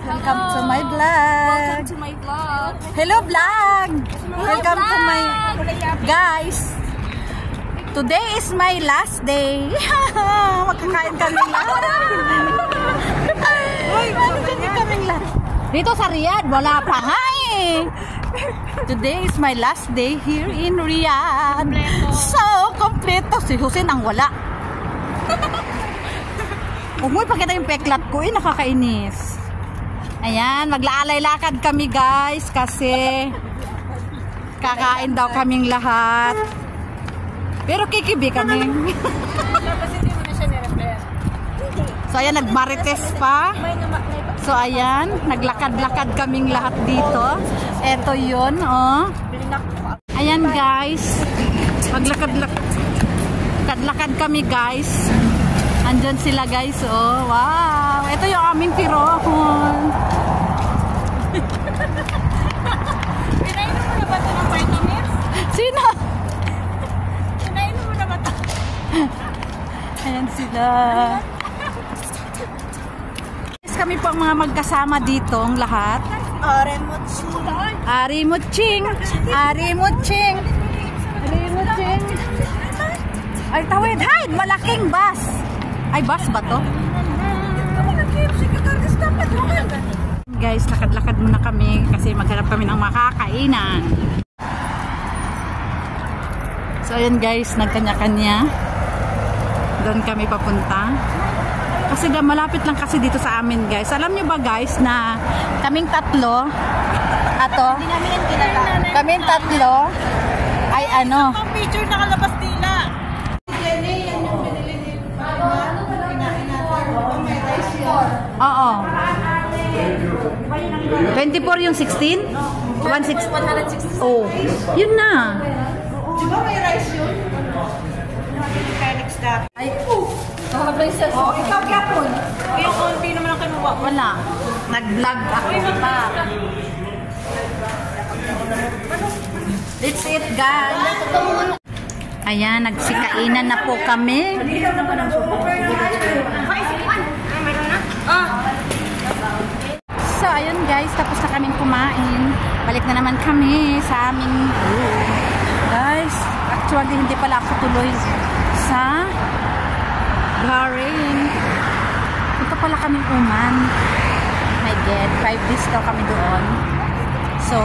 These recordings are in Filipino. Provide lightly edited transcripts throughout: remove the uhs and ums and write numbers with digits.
Welcome to my vlog. Welcome to my vlog. Hello vlog. Welcome to my guys. Today is my last day. Magkakain kami lahat. Kaming lahat. Dito sa Riyadh, wala pa nga eh. Today is my last day here in Riyadh. So, kompleto. Si Hussein ang wala. Huwag mo ipakita yung peklat ko eh, nakakainis. Ayan, maglaalay-lakad kami guys kasi kakain daw kaming lahat. Pero kikibi kami. So ayan, nagmarites pa. So ayan, naglakad-lakad kaming lahat dito. Eto yun, oh. Ayan guys, maglakad-lakad kami guys. Andyan sila guys, oh. Wow, ito yung aming tirohon. Pinainom mo na ba ito ng vitamins? Sino? Pinainom mo na ba ito? Ayan sila. Kami po ang mga magkasama dito, ang lahat. Arimuching. Arimuching. Arimuching. Ay, tawid. Hay! Malaking bus. Ay, bus ba to? Guys, lakad-lakad muna kami kasi maghanap kami ng makakainan. So, ayan guys, nagkanya-kanya. Doon kami papunta. Kasi malapit lang kasi dito sa amin guys. Alam nyo ba guys na kaming tatlo, kaming tatlo ay ano? Ang picture nakalabas nila. Oo. 24 yung 16? 160. Oh. Yun na. Diba may rice yun? Ay, oh, ikaw kapon. Kaya konti naman ang kinuha. Wala. Nag-vlog ako pa. Let's eat guys. Ayan, nagsikainan na po kami. So, ayun guys, tapos na kaming kumain. Balik na naman kami sa aming room. Guys, actually hindi pala ako tuloy sa Bahrain. Ito pala kaming Oman. My God, 5 days daw kami doon. So,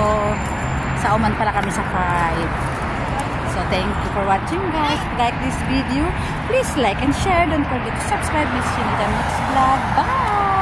sa Oman pala kami sa 5. So, thank you for watching guys. If you like this video, please like and share. Don't forget to subscribe. Miss you in the next vlog. Bye!